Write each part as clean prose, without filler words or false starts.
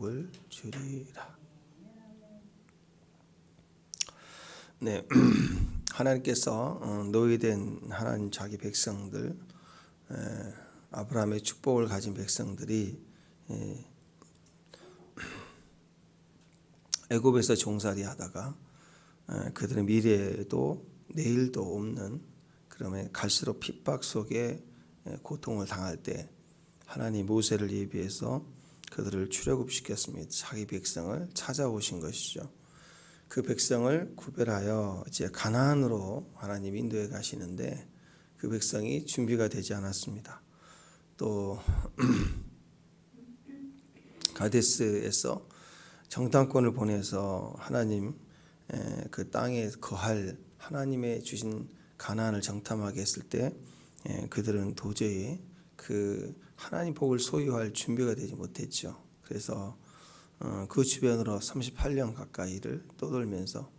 복을 주리라. 네, 하나님께서 노예된 하나님 자기 백성들, 아브라함의 축복을 가진 백성들이 애굽에서 종살이 하다가 그들의 미래에도 내일도 없는, 그러면 갈수록 핍박 속에 고통을 당할 때 하나님 모세를 예비해서 그들을 출애굽시켰습니다. 자기 백성을 찾아오신 것이죠. 그 백성을 구별하여 이제 가나안으로 하나님 인도해 가시는데 그 백성이 준비가 되지 않았습니다. 또 가데스에서 정탐꾼을 보내서 하나님 그 땅에 거할 하나님의 주신 가나안을 정탐하게 했을 때 그들은 도저히 그 하나님 복을 소유할 준비가 되지 못했죠. 그래서 그 주변으로 38년 가까이를 떠돌면서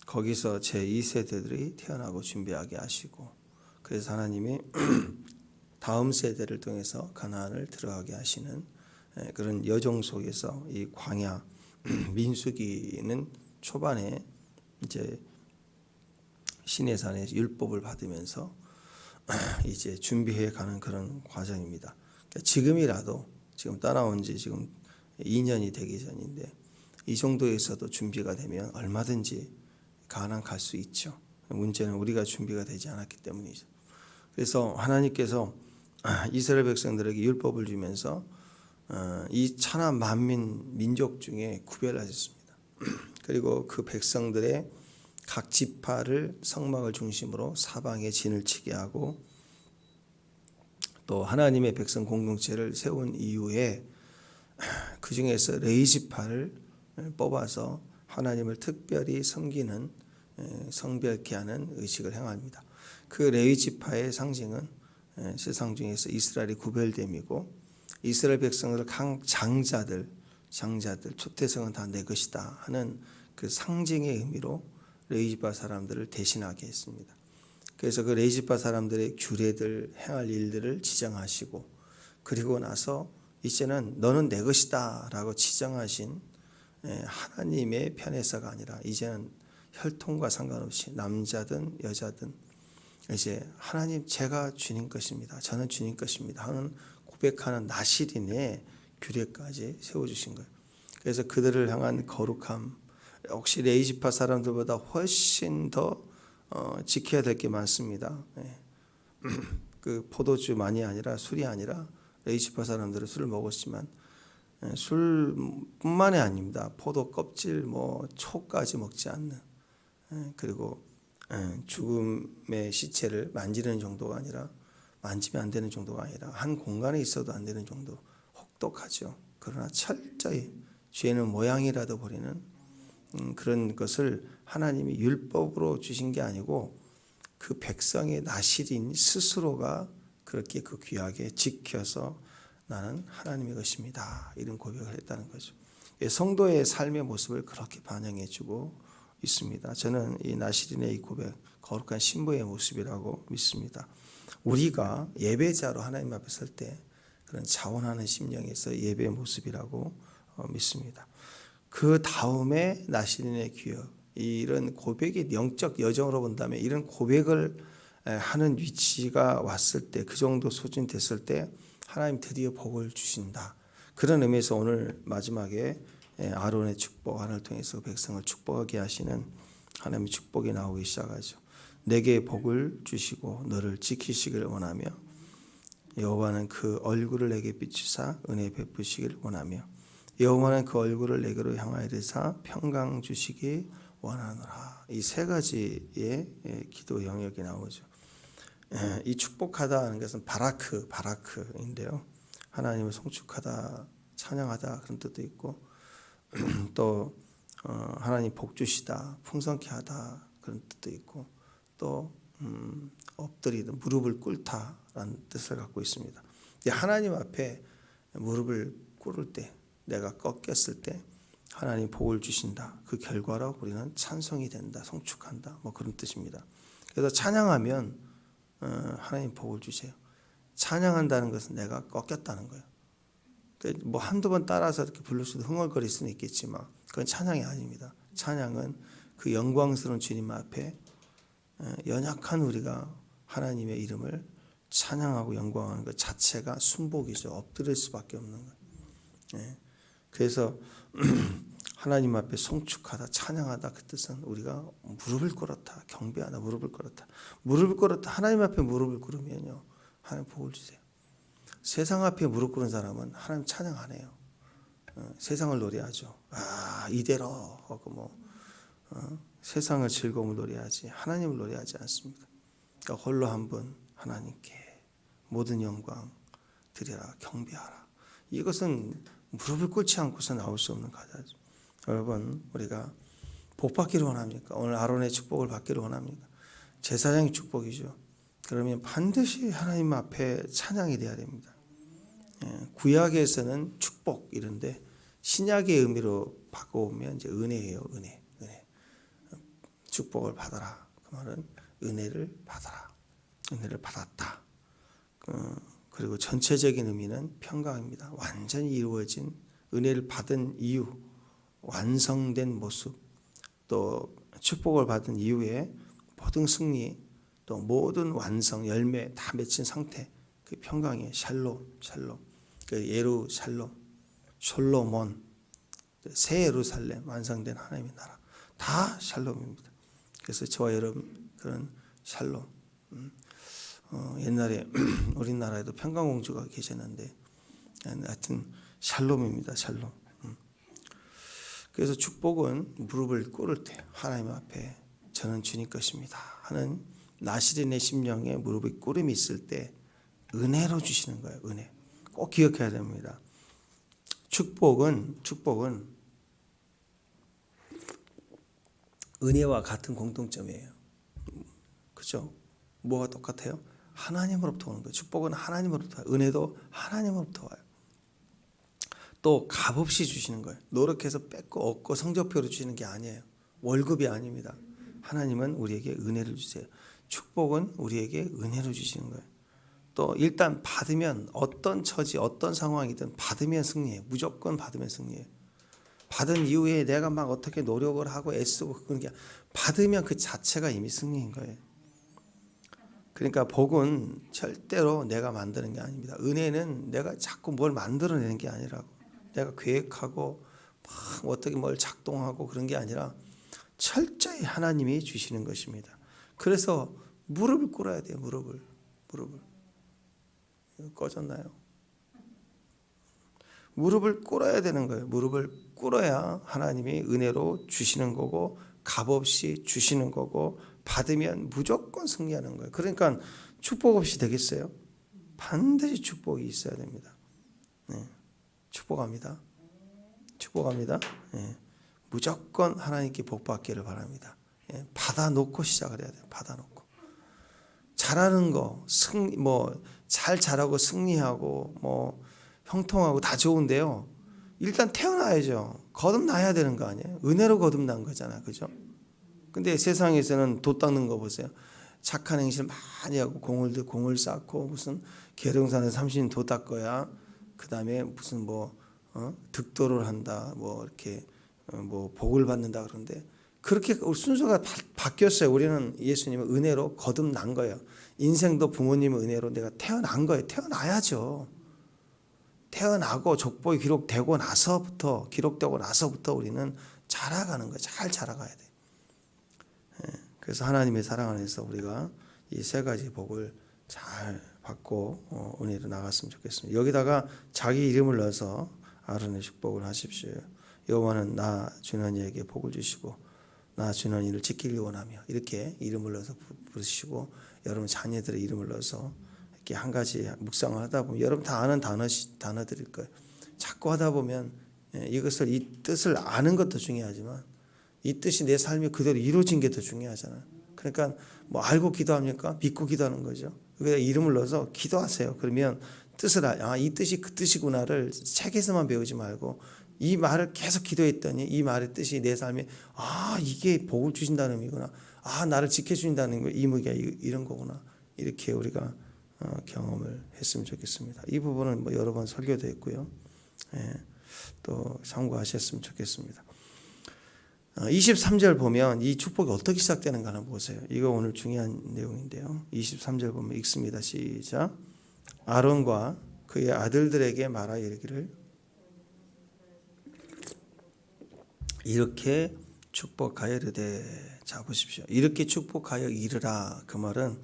거기서 제2세대들이 태어나고 준비하게 하시고, 그래서 하나님이 다음 세대를 통해서 가나안을 들어가게 하시는 그런 여정 속에서 이 광야 민수기는 초반에 이제 시내산에 율법을 받으면서 이제 준비해 가는 그런 과정입니다. 그러니까 지금이라도, 지금 따라온 지 지금 2년이 되기 전인데 이 정도에서도 준비가 되면 얼마든지 가나안 갈 수 있죠. 문제는 우리가 준비가 되지 않았기 때문이죠. 그래서 하나님께서 이스라엘 백성들에게 율법을 주면서 이 천하 만민 민족 중에 구별하셨습니다. 그리고 그 백성들의 각 지파를 성막을 중심으로 사방에 진을 치게 하고, 또 하나님의 백성 공동체를 세운 이후에 그 중에서 레위 지파를 뽑아서 하나님을 특별히 섬기는, 성별케 하는 의식을 행합니다. 그 레위 지파의 상징은 세상 중에서 이스라엘이 구별됨이고, 이스라엘 백성들 각 장자들 초태성은 다 내 것이다 하는 그 상징의 의미로 레위 지파 사람들을 대신하게 했습니다. 그래서 그 레위 지파 사람들의 규례들, 행할 일들을 지정하시고, 그리고 나서 이제는 너는 내 것이다 라고 지정하신 하나님의 편에서가 아니라 이제는 혈통과 상관없이 남자든 여자든 이제 하나님, 제가 주님 것입니다, 저는 주님 것입니다 하는 고백하는 나실인의 규례까지 세워주신 거예요. 그래서 그들을 향한 거룩함, 역시 레위 지파 사람들보다 훨씬 더 지켜야 될 게 많습니다. 그 포도주만이 아니라, 술이 아니라, 레위 지파 사람들은 술을 먹었지만 술뿐만이 아닙니다. 포도 껍질, 초까지 먹지 않는, 그리고 죽음의 시체를 만지는 정도가 아니라, 만지면 안 되는 정도가 아니라 한 공간에 있어도 안 되는 정도 혹독하죠. 그러나 철저히 죄는 모양이라도 버리는 그런 것을 하나님이 율법으로 주신 게 아니고 그 백성의 나실인 스스로가 그렇게 그 귀하게 지켜서 나는 하나님의 것입니다, 이런 고백을 했다는 거죠. 성도의 삶의 모습을 그렇게 반영해 주고 있습니다. 저는 이 나실인의 이 고백, 거룩한 신부의 모습이라고 믿습니다. 우리가 예배자로 하나님 앞에 설 때 그런 자원하는 심령에서 예배의 모습이라고 믿습니다. 그 다음에 나실인의 기억, 이런 고백이 영적 여정으로 본다면 이런 고백을 하는 위치가 왔을 때, 그 정도 수준 됐을 때 하나님 드디어 복을 주신다. 그런 의미에서 오늘 마지막에 아론의 축복, 하나님을 통해서 백성을 축복하게 하시는 하나님의 축복이 나오기 시작하죠. 내게 복을 주시고 너를 지키시기를 원하며, 여호와는 그 얼굴을 내게 비추사 은혜 베푸시기를 원하며, 여호와는 그 얼굴을 내게로 향하여서 평강 주시기 원하노라. 이 세 가지의 기도 영역이 나오죠. 이 축복하다 하는 것은 바라크인데요. 하나님을 송축하다, 찬양하다 그런 뜻도 있고, 또 하나님 복 주시다, 풍성케 하다 그런 뜻도 있고, 또 엎드리다, 무릎을 꿇다라는 뜻을 갖고 있습니다. 하나님 앞에 무릎을 꿇을 때, 내가 꺾였을 때 하나님 복을 주신다. 그 결과로 우리는 찬송이 된다, 송축한다, 그런 뜻입니다. 그래서 찬양하면 하나님 복을 주세요. 찬양한다는 것은 내가 꺾였다는 거예요. 뭐 한두 번 따라서 이렇게 부를 수도 흥얼거릴 수는 있겠지만 그건 찬양이 아닙니다. 찬양은 그 영광스러운 주님 앞에 연약한 우리가 하나님의 이름을 찬양하고 영광하는 것 자체가 순복이죠. 엎드릴 수밖에 없는 거예요. 그래서 하나님 앞에 송축하다 찬양하다 그 뜻은 우리가 무릎을 꿇었다 경배하다 무릎을 꿇었다 무릎을 꿇었다 하나님 앞에 무릎을 꿇으면요 하나님 복을 주세요. 세상 앞에 무릎 꿇은 사람은 하나님 찬양 안 해요. 세상을 노래하죠. 이대로 하고 세상을 즐거움을 노래하지 하나님을 노래하지 않습니다. 그러니까 홀로 한 분 하나님께 모든 영광 드리라 경배하라. 이것은 무릎을 꿇지 않고서 나올 수 없는 가사죠. 여러분 우리가 복 받기를 원합니까? 오늘 아론의 축복을 받기를 원합니까? 제사장의 축복이죠. 그러면 반드시 하나님 앞에 찬양이 돼야 됩니다. 구약에서는 축복 이런데 신약의 의미로 바꿔오면 이제 은혜예요. 은혜. 축복을 받아라. 그 말은 은혜를 받아라. 은혜를 받았다. 그리고 전체적인 의미는 평강입니다. 완전히 이루어진 은혜를 받은 이유, 완성된 모습, 또 축복을 받은 이후에 모든 승리, 또 모든 완성, 열매 다 맺힌 상태, 그 평강이에요. 샬롬, 그 예루살렘, 솔로몬, 새 예루살렘, 완성된 하나님의 나라, 다 샬롬입니다. 그래서 저와 여러분 그런 샬롬. 옛날에 우리나라에도 평강공주가 계셨는데 하여튼 샬롬입니다. 샬롬. 그래서 축복은 무릎을 꿇을 때 하나님 앞에 저는 주님 것입니다 하는 나시린의 심령에 무릎이 꿇음이 있을 때 은혜로 주시는 거예요. 은혜. 꼭 기억해야 됩니다. 축복은 은혜와 같은 공통점이에요. 그렇죠? 뭐가 똑같아요? 하나님으로부터 오는 거예요. 축복은 하나님으로부터 와요. 은혜도 하나님으로부터 와요. 또 값없이 주시는 거예요. 노력해서 뺏고 얻고 성적표로 주시는 게 아니에요. 월급이 아닙니다. 하나님은 우리에게 은혜를 주세요. 축복은 우리에게 은혜로 주시는 거예요. 또 일단 받으면 어떤 처지 어떤 상황이든 받으면 승리해요. 무조건 받으면 승리해요. 받은 이후에 내가 막 어떻게 노력을 하고 애쓰고 그런 게 받으면 그 자체가 이미 승리인 거예요. 그러니까 복은 절대로 내가 만드는 게 아닙니다. 은혜는 내가 자꾸 뭘 만들어내는 게 아니라고. 내가 계획하고 막 어떻게 뭘 작동하고 그런 게 아니라 철저히 하나님이 주시는 것입니다. 그래서 무릎을 꿇어야 돼요. 무릎을. 꺼졌나요? 무릎을 꿇어야 되는 거예요. 무릎을 꿇어야 하나님이 은혜로 주시는 거고 값없이 주시는 거고 받으면 무조건 승리하는 거예요. 그러니까 축복 없이 되겠어요? 반드시 축복이 있어야 됩니다. 축복합니다. 무조건 하나님께 복 받기를 바랍니다. 받아놓고 시작을 해야 돼요. 받아놓고 잘하는 거 잘 자라고 승리하고 형통하고 다 좋은데요. 일단 태어나야죠. 거듭나야 되는 거 아니에요? 은혜로 거듭난 거잖아요. 그죠? 근데 세상에서는 도 닦는 거 보세요. 착한 행실 많이 하고 공을 쌓고 무슨 계룡산에 30년 도 닦아야 그 다음에 무슨 득도를 한다 이렇게 복을 받는다 그러는데 그렇게 순서가 바뀌었어요. 우리는 예수님은 은혜로 거듭난 거예요. 인생도 부모님의 은혜로 내가 태어난 거예요. 태어나야죠. 태어나고 족보에 기록되고 나서부터 우리는 자라가는 거예요. 잘 자라가야 돼요. 그래서 하나님의 사랑 안에서 우리가 이 세 가지 복을 잘 받고 은혜로 나갔으면 좋겠습니다. 여기다가 자기 이름을 넣어서 아론의 축복을 하십시오. 여호와는 나 주너니에게 복을 주시고 나 주너니를 지키길 원하며 이렇게 이름을 넣어서 부르시고 여러분 자녀들의 이름을 넣어서 이렇게 한 가지 묵상을 하다 보면 여러분 다 아는 단어들일 거예요. 자꾸 하다 보면 이것을 이 뜻을 아는 것도 중요하지만 이 뜻이 내 삶에 그대로 이루어진 게 더 중요하잖아요. 그러니까 알고 기도합니까? 믿고 기도하는 거죠. 여기다 이름을 넣어서 기도하세요. 그러면 뜻을 이 뜻이 그 뜻이구나를 책에서만 배우지 말고 이 말을 계속 기도했더니 이 말의 뜻이 내 삶에 이게 복을 주신다는 의미구나. 나를 지켜주신다는 의미가 이런 거구나. 이렇게 우리가 경험을 했으면 좋겠습니다. 이 부분은 여러 번 설교도 했고요. 또 참고하셨으면 좋겠습니다. 23절 보면 이 축복이 어떻게 시작되는가 한번 보세요. 이거 오늘 중요한 내용인데요. 23절 보면 읽습니다. 시작. 아론과 그의 아들들에게 말하 이르기를 이렇게 축복하여 이르되. 자 보십시오. 이렇게 축복하여 이르라. 그 말은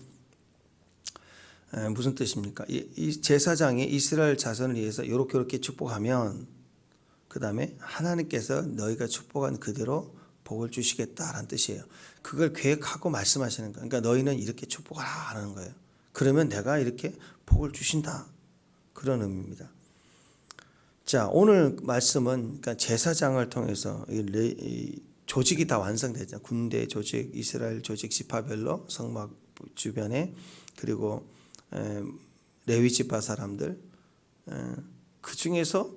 무슨 뜻입니까? 이 제사장이 이스라엘 자손을 위해서 이렇게 축복하면 그 다음에 하나님께서 너희가 축복한 그대로 복을 주시겠다라는 뜻이에요. 그걸 계획하고 말씀하시는 거예요. 그러니까 너희는 이렇게 축복하라 하는 거예요. 그러면 내가 이렇게 복을 주신다. 그런 의미입니다. 자, 오늘 말씀은 그러니까 제사장을 통해서 이 조직이 다 완성되죠. 군대 조직, 이스라엘 조직 지파별로 성막 주변에 그리고 레위 지파 사람들 그 중에서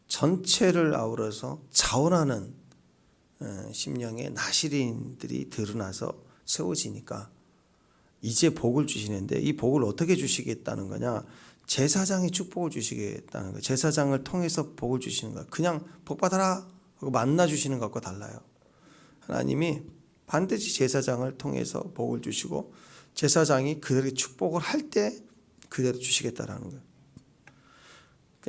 전체를 아우러서 자원하는 심령의 나시린들이 드러나서 세워지니까 이제 복을 주시는데 이 복을 어떻게 주시겠다는 거냐? 제사장이 축복을 주시겠다는 거예요. 제사장을 통해서 복을 주시는 거예요. 그냥 복 받아라 하고 만나 주시는 것과 달라요. 하나님이 반드시 제사장을 통해서 복을 주시고 제사장이 그들에게 축복을 할 때 그대로 주시겠다라는 거예요.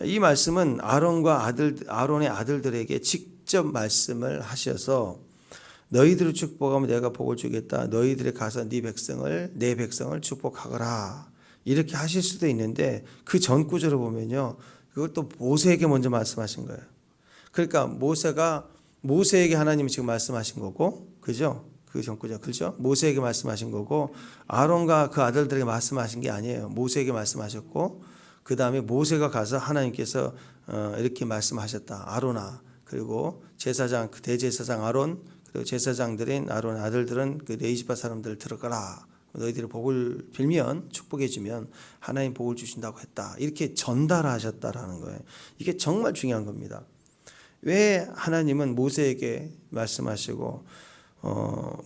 이 말씀은 아론의 아들들에게 직접 말씀을 하셔서 너희들을 축복하면 내가 복을 주겠다. 너희들이 가서 내 백성을 축복하거라. 이렇게 하실 수도 있는데 그 전 구절을 보면요. 그걸 또 모세에게 먼저 말씀하신 거예요. 그러니까 모세에게 하나님이 지금 말씀하신 거고, 그죠? 그 전 구절, 그죠? 모세에게 말씀하신 거고, 아론과 그 아들들에게 말씀하신 게 아니에요. 모세에게 말씀하셨고, 그 다음에 모세가 가서 하나님께서 이렇게 말씀하셨다. 아론아, 그리고 제사장, 그 대제사장 아론, 그리고 제사장들인 아론 아들들은 그 레위지파 사람들 들어가라. 너희들이 복을 빌면 축복해 주면 하나님 복을 주신다고 했다. 이렇게 전달하셨다라는 거예요. 이게 정말 중요한 겁니다. 왜 하나님은 모세에게 말씀하시고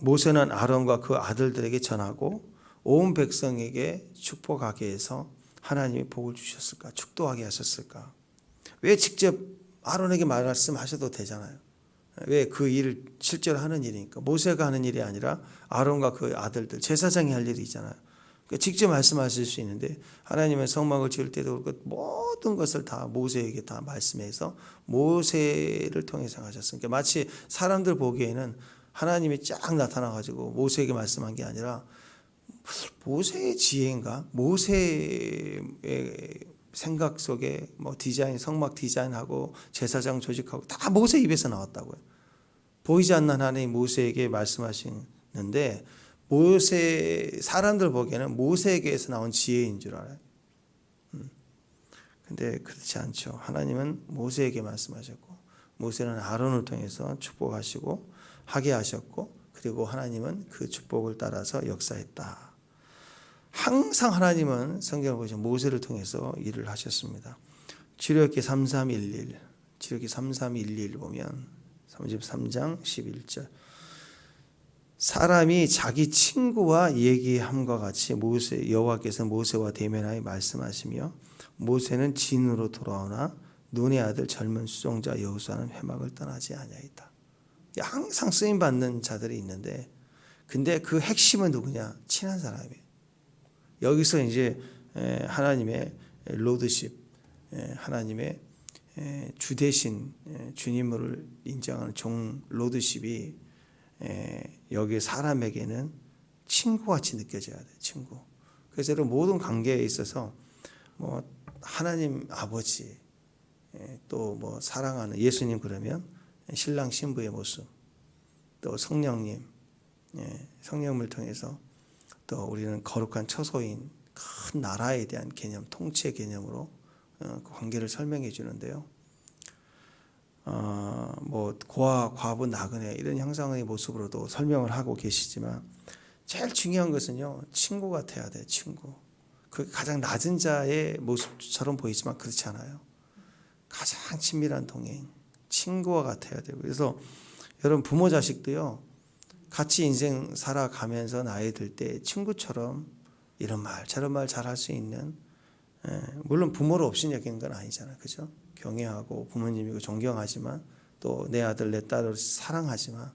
모세는 아론과 그 아들들에게 전하고 온 백성에게 축복하게 해서 하나님이 복을 주셨을까? 축도하게 하셨을까? 왜 직접 아론에게 말씀하셔도 되잖아요. 왜 그 일을 실제로 하는 일이니까. 모세가 하는 일이 아니라 아론과 그 아들들, 제사장이 할 일이잖아요. 그러니까 직접 말씀하실 수 있는데 하나님은 성막을 지을 때도 그렇고 모든 것을 다 모세에게 다 말씀해서 모세를 통해서 하셨으니까 마치 사람들 보기에는 하나님이 쫙 나타나가지고 모세에게 말씀한 게 아니라 모세의 지혜인가? 모세의 생각 속에 뭐 디자인, 성막 디자인하고 제사장 조직하고 다 모세 입에서 나왔다고요. 보이지 않는 하나님이 모세에게 말씀하시는데 사람들 보기에는 모세에게서 나온 지혜인 줄 알아요. 근데 그렇지 않죠. 하나님은 모세에게 말씀하셨고 모세는 아론을 통해서 축복하시고 하게 하셨고 그리고 하나님은 그 축복을 따라서 역사했다. 항상 하나님은 성경을 보시면 모세를 통해서 일을 하셨습니다. 출애굽기 3311 보면 33장 11절 사람이 자기 친구와 얘기함과 같이 여호와께서 모세와 대면하여 말씀하시며 모세는 진으로 돌아오나 눈의 아들 젊은 수종자 여호수아는 회막을 떠나지 아니하였다. 항상 쓰임 받는 자들이 있는데 근데 그 핵심은 누구냐? 친한 사람이에요. 여기서 이제 하나님의 로드십, 하나님의 주 대신 주님을 인정하는 종 로드십이 여기 사람에게는 친구같이 느껴져야 돼요. 친구. 그래서 모든 관계에 있어서 뭐 하나님 아버지 또 뭐 사랑하는 예수님 그러면 신랑 신부의 모습 또 성령님 성령을 통해서 또 우리는 거룩한 처소인 큰 나라에 대한 개념, 통치의 개념으로 그 관계를 설명해 주는데요. 뭐 고아, 과부, 나그네 이런 형상의 모습으로도 설명을 하고 계시지만 제일 중요한 것은요. 친구 같아야 돼요. 친구. 그 가장 낮은 자의 모습처럼 보이지만 그렇지 않아요. 가장 친밀한 동행, 친구와 같아야 돼요. 그래서 여러분 부모 자식도요. 같이 인생 살아가면서 나이 들 때 친구처럼 이런 말 저런 말 잘할 수 있는 물론 부모를 없인 여기는 건 아니잖아요. 그죠? 경외하고 부모님이고 존경하지만 또 내 아들 내 딸을 사랑하지만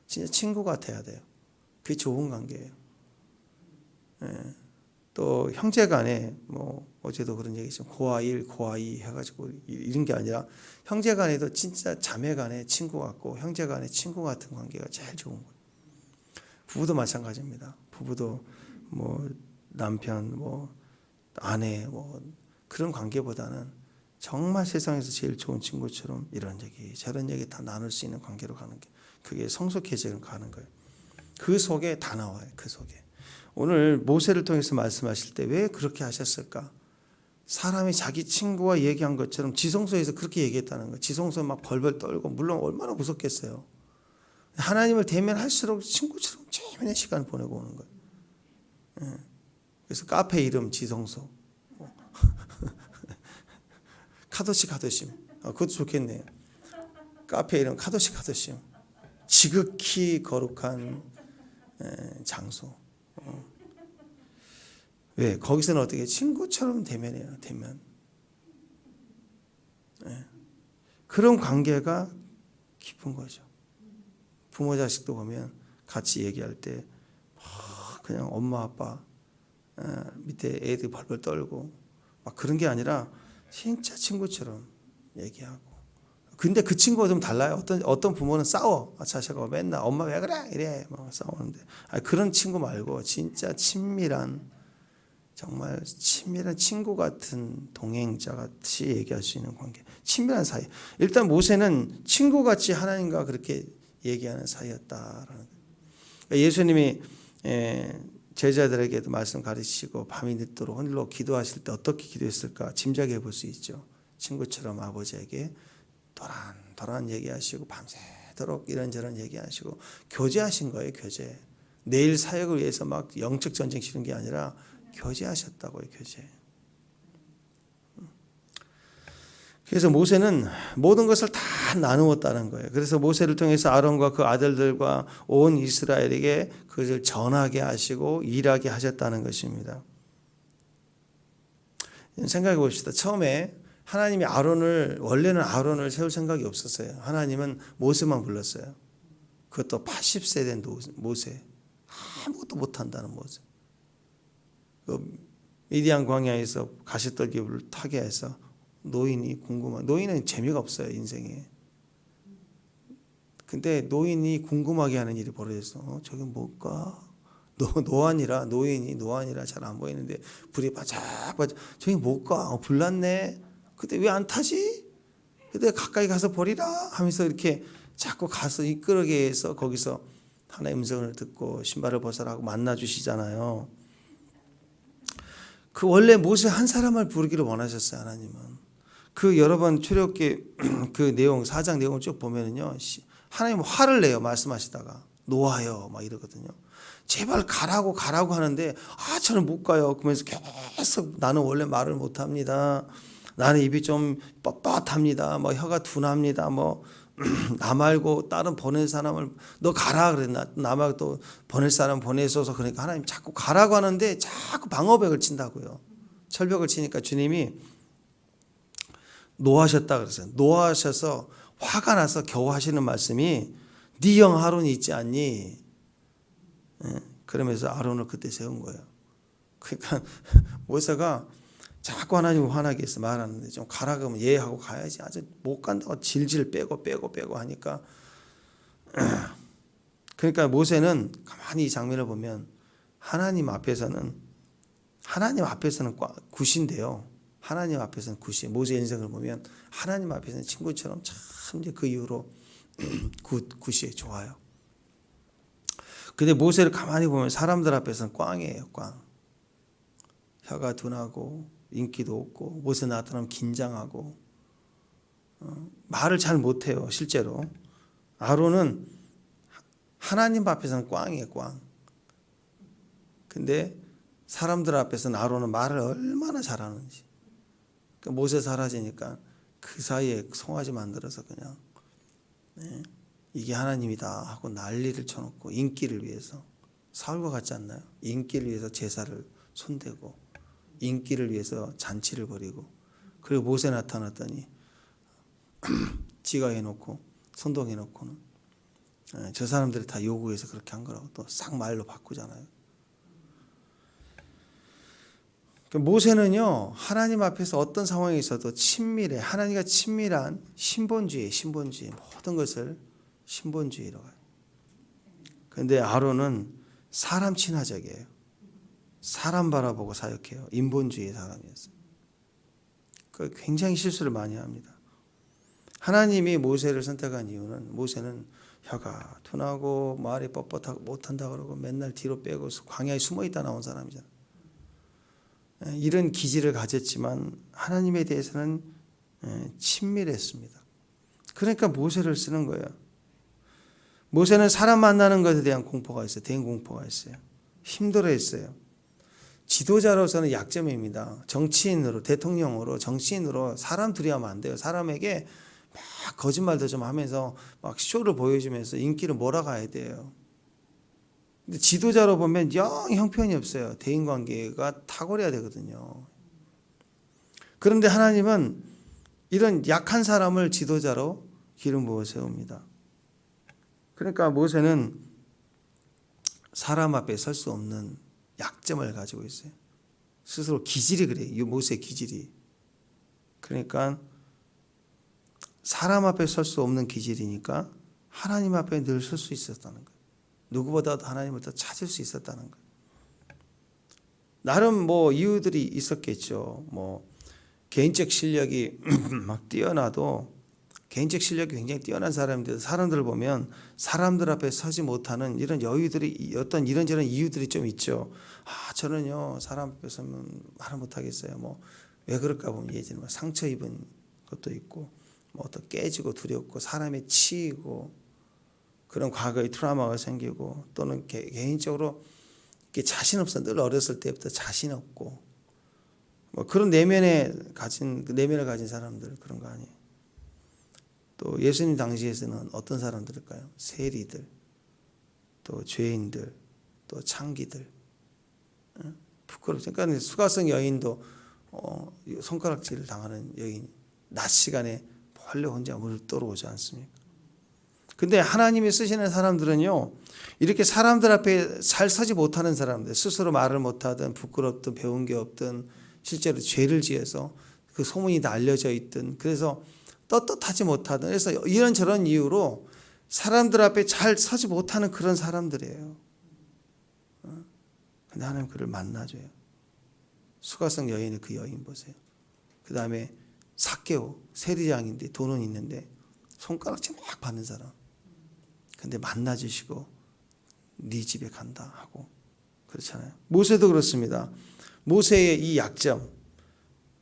진짜 친구가 돼야 돼요. 그게 좋은 관계예요. 예. 또 형제간에 뭐 어제도 그런 얘기죠. 고아 1, 고아 2 해가지고 이런 게 아니라 형제간에도 진짜 자매간에 친구 같고 형제간에 친구 같은 관계가 제일 좋은 거예요. 부부도 마찬가지입니다. 부부도 뭐 남편 뭐 아내 뭐 그런 관계보다는 정말 세상에서 제일 좋은 친구처럼 이런 얘기 저런 얘기 다 나눌 수 있는 관계로 가는 게 그게 성숙해지는 가는 거예요. 그 속에 다 나와요. 그 속에. 오늘 모세를 통해서 말씀하실 때 왜 그렇게 하셨을까? 사람이 자기 친구와 얘기한 것처럼 지성소에서 그렇게 얘기했다는 거예요. 지성소에 막 벌벌 떨고 물론 얼마나 무섭겠어요. 하나님을 대면할수록 친구처럼 재미있는 시간을 보내고 오는 거예요. 예. 그래서 카페 이름 지성소. 카도시 카도심. 그것도 좋겠네요. 카페 이름 카도시 카도심. 지극히 거룩한 장소. 왜? 거기서는 어떻게 친구처럼 대면해요. 대면. 그런 관계가 깊은 거죠. 부모 자식도 보면 같이 얘기할 때 그냥 엄마 아빠 밑에 애들 벌벌 떨고 막 그런 게 아니라 진짜 친구처럼 얘기하고. 근데 그 친구가 좀 달라요. 어떤 부모는 싸워. 자식하고 맨날 엄마 왜 그래 이래 막 싸우는데 그런 친구 말고 진짜 친밀한 정말 친밀한 친구 같은 동행자 같이 얘기할 수 있는 관계. 친밀한 사이. 일단 모세는 친구같이 하나님과 그렇게 얘기하는 사이였다라는 거예요. 예수님이 제자들에게도 말씀 가르치시고 밤이 늦도록 홀로 기도하실 때 어떻게 기도했을까 짐작해 볼 수 있죠. 친구처럼 아버지에게 도란도란 얘기하시고 밤새도록 이런저런 얘기하시고 교제하신 거예요. 교제. 내일 사역을 위해서 막 영적 전쟁 치는 게 아니라 교제하셨다고요. 교제. 그래서 모세는 모든 것을 다 나누었다는 거예요. 그래서 모세를 통해서 아론과 그 아들들과 온 이스라엘에게 그것을 전하게 하시고 일하게 하셨다는 것입니다. 생각해 봅시다. 처음에 하나님이 원래는 아론을 세울 생각이 없었어요. 하나님은 모세만 불렀어요. 그것도 80세 된 모세. 아무것도 못한다는 모세. 미디안 광야에서 가시떨기를 타게 해서 노인이 궁금한. 노인은 재미가 없어요. 인생에. 근데 노인이 궁금하게 하는 일이 벌어졌어. 저게 뭘까? 노안이라 잘 안 보이는데 불이 바짝바짝. 저게 뭘까? 불났네. 근데 왜 안 타지? 근데 가까이 가서 버리라 하면서 이렇게 자꾸 가서 이끌게 해서 거기서 하나의 음성을 듣고 신발을 벗으라고 만나 주시잖아요. 그 원래 모세 한 사람을 부르기를 원하셨어요. 하나님은. 그 여러 번 출애굽기 그 내용 4장 내용을 쭉 보면은요. 하나님은 화를 내요. 말씀하시다가 놓아요. 막 이러거든요. 제발 가라고 하는데 저는 못 가요. 그러면서 계속 나는 원래 말을 못 합니다. 나는 입이 좀 뻣뻣합니다. 뭐 혀가 둔합니다. 뭐 나 말고 다른 보낼 사람을 너 가라 그래. 나 말고 또 보낼 사람 보내소서. 그러니까 하나님 자꾸 가라고 하는데 자꾸 방어벽을 친다고요. 철벽을 치니까 주님이 노하셨다 그랬어요. 노하셔서 화가 나서 겨우 하시는 말씀이 네 형 아론이 있지 않니? 그러면서 아론을 그때 세운 거예요. 그러니까 모세가 자꾸 하나님 화나게 해서 말하는데 좀 가라 그러면 예 하고 가야지. 아주 못 간다고 질질 빼고 하니까 그러니까 모세는 가만히 이 장면을 보면 하나님 앞에서는 굿인데요. 하나님 앞에서는 굿이. 모세 인생을 보면 하나님 앞에서는 친구처럼 참 이제 그 이후로 굿이 좋아요. 근데 모세를 가만히 보면 사람들 앞에서는 꽝이에요. 꽝. 혀가 둔하고 인기도 없고 모세 나타나면 긴장하고 말을 잘 못해요. 실제로. 아론은 하나님 앞에서는 꽝이에요. 꽝. 근데 사람들 앞에서는 아론은 말을 얼마나 잘하는지. 그러니까 모세 사라지니까 그 사이에 송아지 만들어서 그냥 이게 하나님이다 하고 난리를 쳐놓고 인기를 위해서. 사울과 같지 않나요? 인기를 위해서 제사를 손대고 인기를 위해서 잔치를 벌이고 그리고 모세 나타났더니 지가 해놓고 선동해놓고는 저 사람들이 다 요구해서 그렇게 한 거라고 또 싹 말로 바꾸잖아요. 모세는요 하나님 앞에서 어떤 상황에 있어도 친밀해. 하나님과 친밀한 신본주의 모든 것을 신본주의로 가요. 그런데 아론은 사람 친화적이에요. 사람 바라보고 사역해요. 인본주의 사람이었어요. 굉장히 실수를 많이 합니다. 하나님이 모세를 선택한 이유는 모세는 혀가 둔하고 말이 뻣뻣하고 못한다 그러고 맨날 뒤로 빼고 광야에 숨어 있다 나온 사람이잖아요. 이런 기질을 가졌지만 하나님에 대해서는 친밀했습니다. 그러니까 모세를 쓰는 거예요. 모세는 사람 만나는 것에 대한 공포가 있어요. 대인 공포가 있어요. 힘들어했어요. 지도자로서는 약점입니다. 정치인으로, 대통령으로, 정치인으로 사람 두려워하면 안 돼요. 사람에게 막 거짓말도 좀 하면서 막 쇼를 보여주면서 인기를 몰아가야 돼요. 근데 지도자로 보면 영 형편이 없어요. 대인관계가 탁월해야 되거든요. 그런데 하나님은 이런 약한 사람을 지도자로 기름 부어 세웁니다. 그러니까 모세는 사람 앞에 설 수 없는 약점을 가지고 있어요. 스스로 기질이 그래요. 이 모세의 기질이. 그러니까 사람 앞에 설 수 없는 기질이니까 하나님 앞에 늘 설 수 있었다는 거예요. 누구보다도 하나님을 더 찾을 수 있었다는 거예요. 나름 뭐 이유들이 있었겠죠. 뭐 개인적 실력이 막 뛰어나도 개인적 실력이 굉장히 뛰어난 사람인데 사람들을 보면 사람들 앞에 서지 못하는 이런 여유들이 어떤 이런저런 이유들이 좀 있죠. 아 저는요 사람 앞에 서면 말을 못하겠어요. 뭐 왜 그럴까 보면 예전에 뭐 상처 입은 것도 있고 뭐 또 깨지고 두렵고 사람에 치이고 그런 과거의 트라우마가 생기고 또는 개인적으로 이렇게 자신 없어. 늘 어렸을 때부터 자신 없고 뭐 그런 내면을 가진 사람들 그런 거 아니에요. 또 예수님 당시에서는 어떤 사람들일까요? 세리들, 또 죄인들, 또 창기들, 부끄럽죠. 그러니까 수가성 여인도 손가락질을 당하는 여인, 낮 시간에 몰래 혼자 물을 떠오르지 않습니까? 근데 하나님이 쓰시는 사람들은요, 이렇게 사람들 앞에 잘 서지 못하는 사람들, 스스로 말을 못하든 부끄럽든 배운 게 없든 실제로 죄를 지어서 그 소문이 다 알려져 있든 그래서 떳떳하지 못하든 그래서 이런저런 이유로 사람들 앞에 잘 서지 못하는 그런 사람들이에요. 근데 하나님 그를 만나줘요. 수가성 여인의 그 여인 보세요. 그 다음에 삭개오 세리장인데 돈은 있는데 손가락질 막 받는 사람. 근데 만나주시고 네 집에 간다 하고 그렇잖아요. 모세도 그렇습니다. 모세의 이 약점,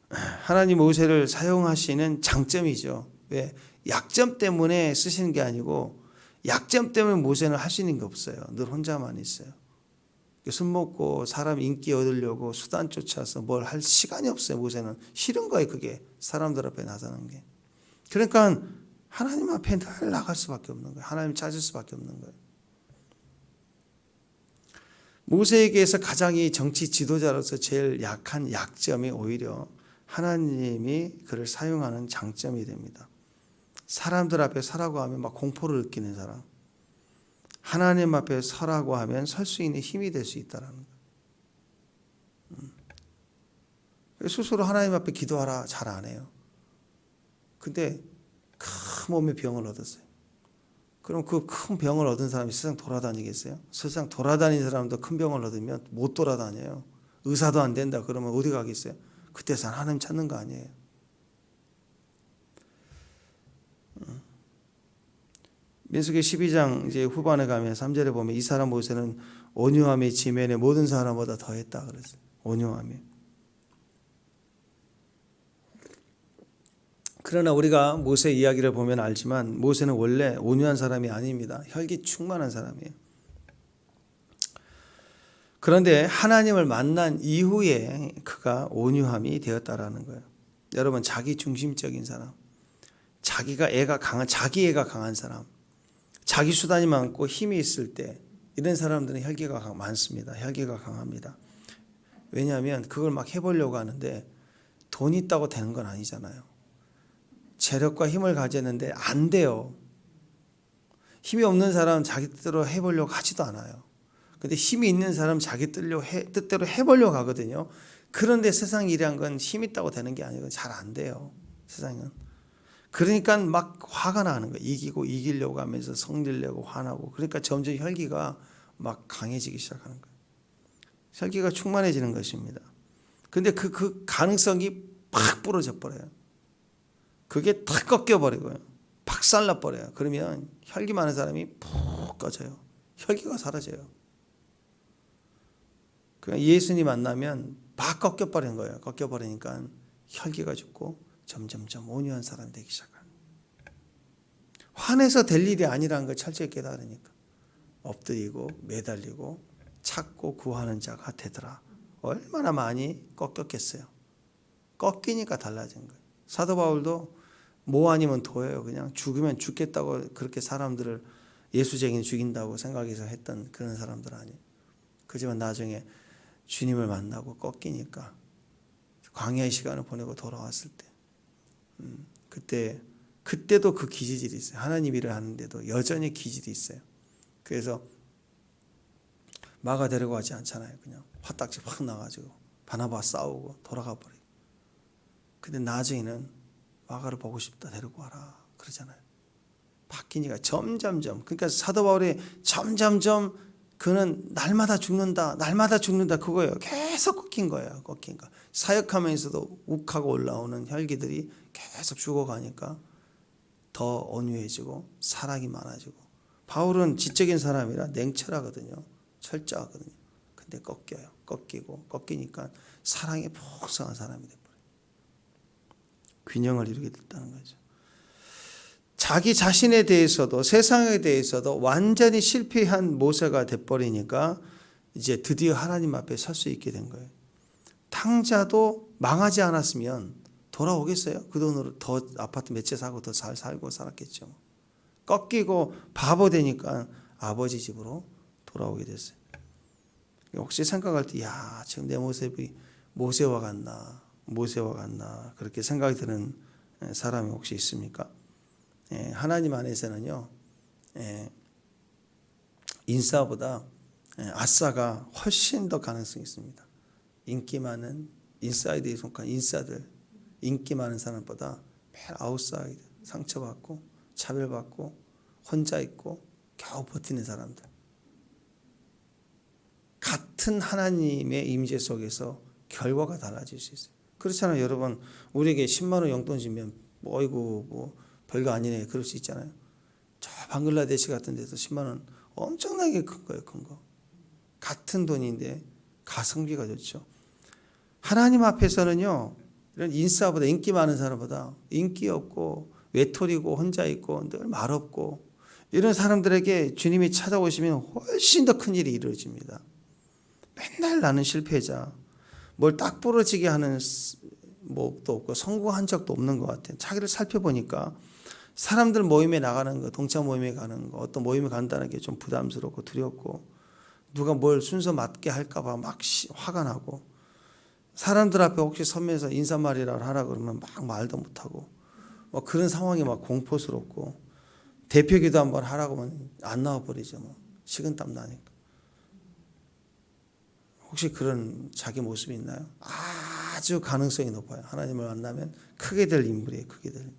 하나님 모세를 사용하시는 장점이죠. 왜? 약점 때문에 쓰시는 게 아니고 약점 때문에 모세는 할 수 있는 게 없어요. 늘 혼자만 있어요. 술 먹고 사람 인기 얻으려고 수단 쫓아서 뭘 할 시간이 없어요. 모세는 싫은 거예요. 그게 사람들 앞에 나서는 게. 그러니까 하나님 앞에 늘 나갈 수밖에 없는 거예요. 하나님 찾을 수밖에 없는 거예요. 모세에게서 가장 이 정치 지도자로서 제일 약한 약점이 오히려 하나님이 그를 사용하는 장점이 됩니다. 사람들 앞에 서라고 하면 막 공포를 느끼는 사람. 하나님 앞에 서라고 하면 설 수 있는 힘이 될 수 있다는 거예요. 스스로 하나님 앞에 기도하라 잘 안 해요. 근데 큰 몸에 병을 얻었어요. 그럼 그 큰 병을 얻은 사람이 세상 돌아다니겠어요? 세상 돌아다니는 사람도 큰 병을 얻으면 못 돌아다녀요. 의사도 안 된다 그러면 어디 가겠어요? 그때서 하나님 찾는 거 아니에요. 민수기 12장 이제 후반에 가면 3절에 보면 이 사람 모세는 온유함이 지면에 모든 사람보다 더했다 그랬어요. 온유함이. 그러나 우리가 모세 이야기를 보면 알지만 모세는 원래 온유한 사람이 아닙니다. 혈기 충만한 사람이에요. 그런데 하나님을 만난 이후에 그가 온유함이 되었다라는 거예요. 여러분 자기 중심적인 사람, 자기 애가 강한 사람, 자기 수단이 많고 힘이 있을 때 이런 사람들은 혈기가 많습니다. 혈기가 강합니다. 왜냐하면 그걸 막 해보려고 하는데 돈 있다고 되는 건 아니잖아요. 재력과 힘을 가졌는데 안 돼요. 힘이 없는 사람은 자기 뜻대로 해보려고 하지도 않아요. 근데 힘이 있는 사람은 자기 뜻대로 해보려고 하거든요. 그런데 세상 일이란 건 힘 있다고 되는 게 아니고 잘 안 돼요. 세상은. 그러니까 막 화가 나는 거예요. 이기려고 하면서 성내려고 화나고. 그러니까 점점 혈기가 막 강해지기 시작하는 거예요. 혈기가 충만해지는 것입니다. 근데 그 가능성이 팍 부러져 버려요. 그게 탁 꺾여버리고요. 박살나 버려요. 그러면 혈기 많은 사람이 푹 꺼져요. 혈기가 사라져요. 그냥 예수님 만나면 막 꺾여버린 거예요. 꺾여버리니까 혈기가 죽고 점점점 온유한 사람이 되기 시작하는 거예요. 화내서 될 일이 아니라는 걸 철저히 깨달으니까 엎드리고 매달리고 찾고 구하는 자가 되더라. 얼마나 많이 꺾였겠어요. 꺾이니까 달라진 거예요. 사도 바울도 뭐 아니면 도예요. 그냥 죽으면 죽겠다고 그렇게 사람들을 예수쟁이는 죽인다고 생각해서 했던 그런 사람들 아니에요. 그지만 나중에 주님을 만나고 꺾이니까 광야의 시간을 보내고 돌아왔을 때 그때도 그 기질이 있어요. 하나님 일을 하는데도 여전히 기질이 있어요. 그래서 마가 데리고 가지 않잖아요. 그냥 화딱지 확 나가지고 바나바와 싸우고 돌아가 버리고. 근데 나중에는 마가를 보고 싶다 데리고 와라 그러잖아요. 바뀌니까 점점점. 그러니까 사도 바울이 점점점 그는 날마다 죽는다 그거예요. 계속 꺾인 거예요. 꺾인 거. 사역하면서도 욱하고 올라오는 혈기들이 계속 죽어가니까 더 온유해지고 사랑이 많아지고. 바울은 지적인 사람이라 냉철하거든요. 철저하거든요. 근데 꺾이니까 사랑이 풍성한 사람이 돼버려요. 균형을 이루게 됐다는 거죠. 자기 자신에 대해서도 세상에 대해서도 완전히 실패한 모세가 돼버리니까 이제 드디어 하나님 앞에 설 수 있게 된 거예요. 탕자도 망하지 않았으면 돌아오겠어요? 그 돈으로 더 아파트 몇 채 사고 더 잘 살고 살았겠죠. 꺾이고 바보 되니까 아버지 집으로 돌아오게 됐어요. 혹시 생각할 때 야, 지금 내 모습이 모세와 같나 그렇게 생각이 드는 사람이 혹시 있습니까? 하나님 안에서는요, 인싸보다 아싸가 훨씬 더 가능성이 있습니다. 인기 많은 인사이드에 속한 인싸들, 인기 많은 사람보다 맨 아웃사이드, 상처받고 차별받고 혼자 있고 겨우 버티는 사람들. 같은 하나님의 임재 속에서 결과가 달라질 수 있어요. 그렇잖아요. 여러분, 우리에게 10만 원 용돈 주면 뭐 별거 아니네 그럴 수 있잖아요. 저 방글라데시 같은 데서 10만 원 엄청나게 큰 거예요. 큰 거. 같은 돈인데 가성비가 좋죠. 하나님 앞에서는요, 이런 인싸보다 인기 많은 사람보다 인기 없고 외톨이고 혼자 있고 늘 말없고 이런 사람들에게 주님이 찾아오시면 훨씬 더 큰 일이 이루어집니다. 맨날 나는 실패자, 뭘 딱 부러지게 하는 뭐도 없고 성공한 적도 없는 것 같아요. 자기를 살펴보니까 사람들 모임에 나가는 거, 동창 모임에 가는 거, 어떤 모임에 간다는 게 좀 부담스럽고 두렵고 누가 뭘 순서 맞게 할까 봐 막 화가 나고 사람들 앞에 혹시 서면서 인사말이라고 하라 그러면 막 말도 못하고 뭐 그런 상황이 막 공포스럽고 대표기도 한번 하라고 하면 안 나와버리죠. 뭐 식은땀 나니까. 혹시 그런 자기 모습이 있나요? 아주 가능성이 높아요. 하나님을 만나면 크게 될 인물이에요. 크게 될.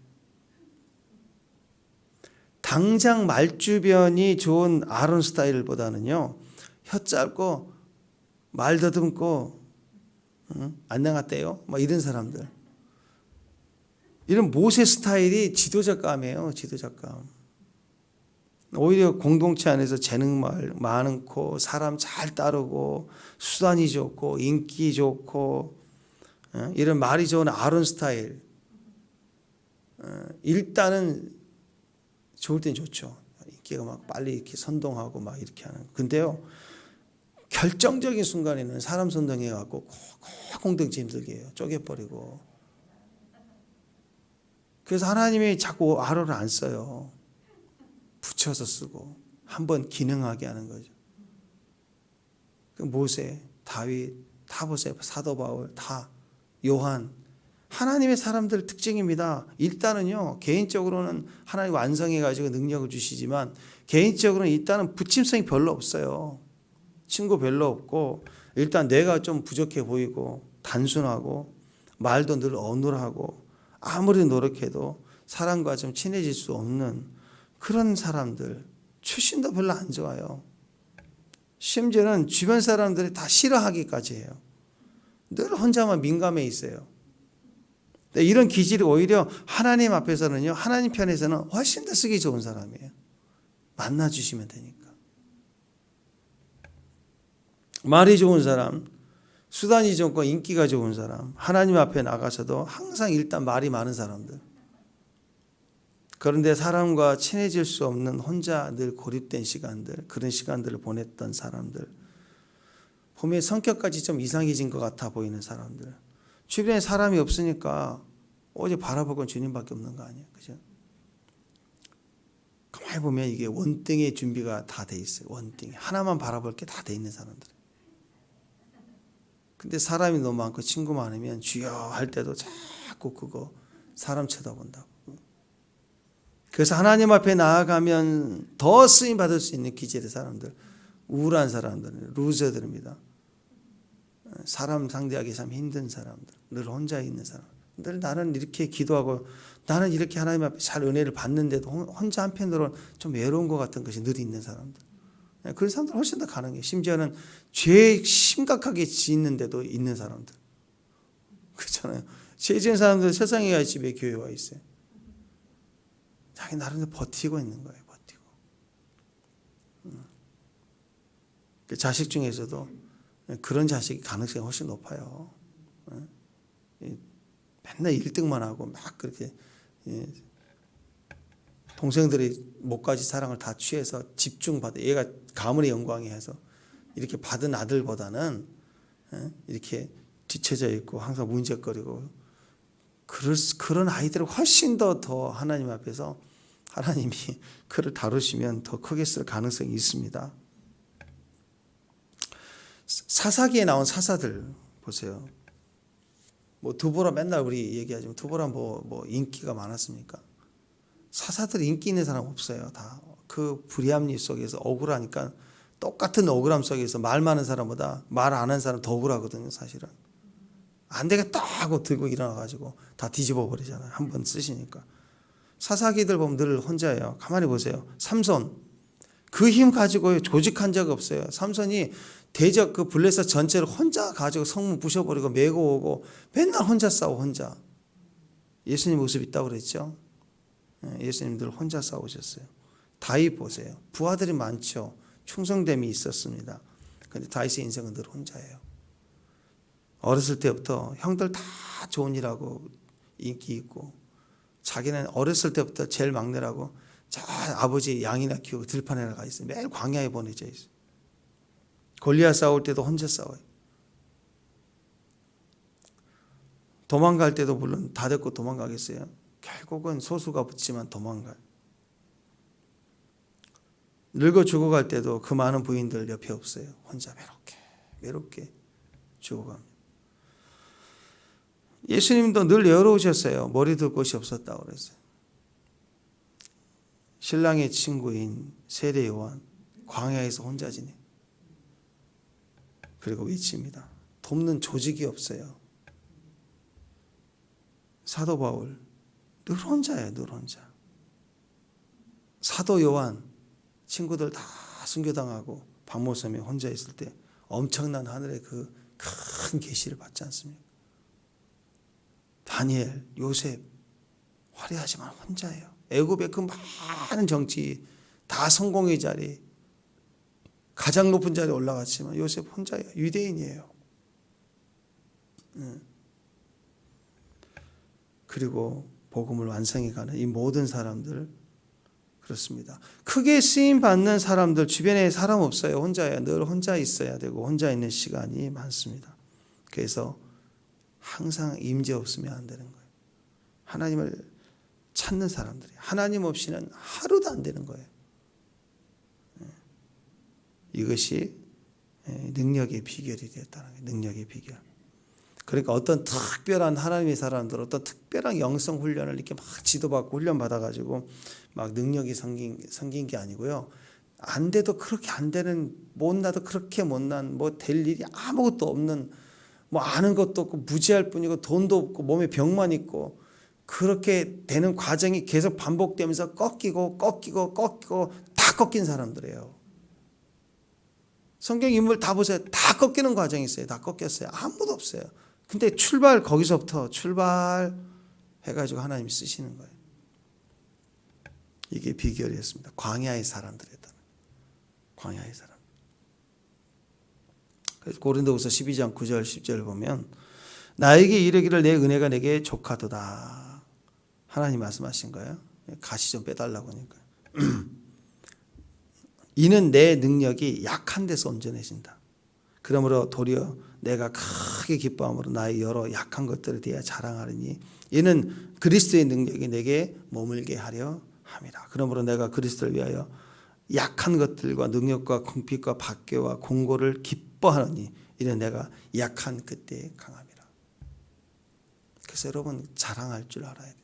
당장 말주변이 좋은 아론 스타일보다는요, 혀 짧고 말 더듬고 안녕하세요 뭐 이런 사람들, 이런 모세 스타일이 지도자감이에요. 지도자감. 오히려 공동체 안에서 재능 많고 사람 잘 따르고 수단이 좋고 인기 좋고 이런 말이 좋은 아론 스타일, 일단은 좋을 땐 좋죠. 인기가 막 빨리 이렇게 선동하고 막 이렇게 하는. 근데요, 결정적인 순간에는 사람 선동해 갖고 공동체 힘들게 해요. 쪼개버리고. 그래서 하나님이 자꾸 아론을 안 써요. 붙여서 쓰고 한번 기능하게 하는 거죠. 모세, 다윗 다 보세요. 사도 바울 다, 요한 하나님의 사람들 특징입니다. 일단은요, 개인적으로는 하나님 완성해가지고 능력을 주시지만 개인적으로는 일단은 부침성이 별로 없어요. 친구 별로 없고 일단 내가 좀 부족해 보이고 단순하고 말도 늘 어눌하고 아무리 노력해도 사람과 좀 친해질 수 없는 그런 사람들, 출신도 별로 안 좋아요. 심지어는 주변 사람들이 다 싫어하기까지 해요. 늘 혼자만 민감해 있어요. 이런 기질이 오히려 하나님 앞에서는요, 하나님 편에서는 훨씬 더 쓰기 좋은 사람이에요. 만나주시면 되니까. 말이 좋은 사람, 수단이 좋고 인기가 좋은 사람, 하나님 앞에 나가서도 항상 일단 말이 많은 사람들. 그런데 사람과 친해질 수 없는 혼자 늘 고립된 시간들, 그런 시간들을 보냈던 사람들, 보면 성격까지 좀 이상해진 것 같아 보이는 사람들, 주변에 사람이 없으니까 오직 바라볼 건 주님밖에 없는 거 아니에요, 그죠? 가만히 보면 이게 원등의 준비가 다 돼 있어요. 원등이 하나만 바라볼 게 다 돼 있는 사람들. 근데 사람이 너무 많고 친구 많으면 주여 할 때도 자꾸 그거 사람 쳐다본다고. 그래서 하나님 앞에 나아가면 더 쓰임 받을 수 있는 기질의 사람들, 우울한 사람들, 루저들입니다. 사람 상대하기 참 힘든 사람들, 늘 혼자 있는 사람, 늘 나는 이렇게 기도하고 나는 이렇게 하나님 앞에 잘 은혜를 받는데도 혼자 한편으로는 좀 외로운 것 같은 것이 늘 있는 사람들. 그런 사람들 훨씬 더 가능해요. 심지어는 죄 심각하게 짓는데도 있는 사람들. 그렇잖아요. 죄 지은 사람들 세상에 가 집에 교회 와 있어요. 자기 나름대로 버티고 있는 거예요. 버티고. 그 자식 중에서도 그런 자식이 가능성이 훨씬 높아요. 맨날 1등만 하고 막 그렇게 동생들이 목까지 사랑을 다 취해서 집중받아. 얘가 가문의 영광이 해서 이렇게 받은 아들보다는 이렇게 뒤쳐져 있고 항상 문제거리고 그런 아이들을 훨씬 더 하나님 앞에서 하나님이 그를 다루시면 더 크게 쓸 가능성이 있습니다. 사사기에 나온 사사들 보세요. 뭐 두보라 맨날 우리 얘기하지만 두보라 뭐 인기가 많았습니까? 사사들 인기 있는 사람 없어요. 다 그 불의함 일 속에서 억울하니까 똑같은 억울함 속에서 말 많은 사람보다 말 안 하는 사람 더 억울하거든요. 사실은 안 되겠다 하고 들고 일어나가지고 다 뒤집어 버리잖아요. 한번 쓰시니까. 사사기들 보면 늘 혼자예요. 가만히 보세요. 삼손 그 힘 가지고 조직한 적 없어요. 삼손이 대적 그 블레셋 전체를 혼자 가지고 성문 부셔버리고 메고 오고 맨날 혼자 싸워 혼자. 예수님 모습 있다고 그랬죠. 예수님들 혼자 싸우셨어요. 다윗 보세요. 부하들이 많죠. 충성됨이 있었습니다. 그런데 다윗의 인생은 늘 혼자예요. 어렸을 때부터 형들 다 좋은 일하고 인기 있고 자기는 어렸을 때부터 제일 막내라고 자 아버지 양이나 키우고 들판에 나가 있어요. 매일 광야에 보내져 있어요. 골리앗 싸울 때도 혼자 싸워요. 도망갈 때도 물론 다 데리고 도망가겠어요. 결국은 소수가 붙지만 도망가요. 늙어 죽어갈 때도 그 많은 부인들 옆에 없어요. 혼자 외롭게 죽어갑니다. 예수님도 늘 외로우셨어요. 머리 둘 곳이 없었다고 그랬어요. 신랑의 친구인 세례 요한 광야에서 혼자 지내. 그리고 외칩니다. 돕는 조직이 없어요. 사도 바울 늘 혼자예요. 늘 혼자. 사도 요한 친구들 다 순교당하고 박모섬에 혼자 있을 때 엄청난 하늘의 그 큰 계시를 받지 않습니까? 다니엘, 요셉 화려하지만 혼자예요. 애굽의 그 많은 정치 다 성공의 자리 가장 높은 자리에 올라갔지만 요셉 혼자예요. 유대인이에요. 그리고 복음을 완성해가는 이 모든 사람들 그렇습니다. 크게 쓰임받는 사람들 주변에 사람 없어요. 혼자예요. 늘 혼자 있어야 되고 혼자 있는 시간이 많습니다. 그래서 항상 임재 없으면 안 되는 거예요. 하나님을 찾는 사람들이 하나님 없이는 하루도 안 되는 거예요. 이것이 능력의 비결이 되었다는 거예요. 능력의 비결. 그러니까 어떤 특별한 하나님의 사람들, 어떤 특별한 영성 훈련을 이렇게 막 지도받고 훈련 받아가지고 막 능력이 생긴 게 아니고요. 안 돼도 그렇게 안 되는, 못나도 그렇게 못난, 뭐 될 일이 아무것도 없는, 뭐 아는 것도 없고 무지할 뿐이고 돈도 없고 몸에 병만 있고 그렇게 되는 과정이 계속 반복되면서 꺾이고 다 꺾인 사람들이에요. 성경 인물 다 보세요. 다 꺾이는 과정이 있어요. 다 꺾였어요. 아무도 없어요. 근데 거기서부터 출발해가지고 하나님이 쓰시는 거예요. 이게 비결이었습니다. 광야의 사람들이었다. 광야의 사람. 그래서 고린도후서 12장 9절 10절을 보면 나에게 이르기를 내 은혜가 내게 족하도다. 하나님 말씀하신 거예요. 가시 좀 빼달라고 하니까. 이는 내 능력이 약한 데서 온전해진다. 그러므로 도리어 내가 크게 기뻐함으로 나의 여러 약한 것들에 대해 자랑하리니 이는 그리스도의 능력이 내게 머물게 하려 함이라. 그러므로 내가 그리스도를 위하여 약한 것들과 능력과 궁핍과 박해와 공고를 기뻐하노니 이는 내가 약한 그때에 강함이라. 그래서 여러분 자랑할 줄 알아야 돼요.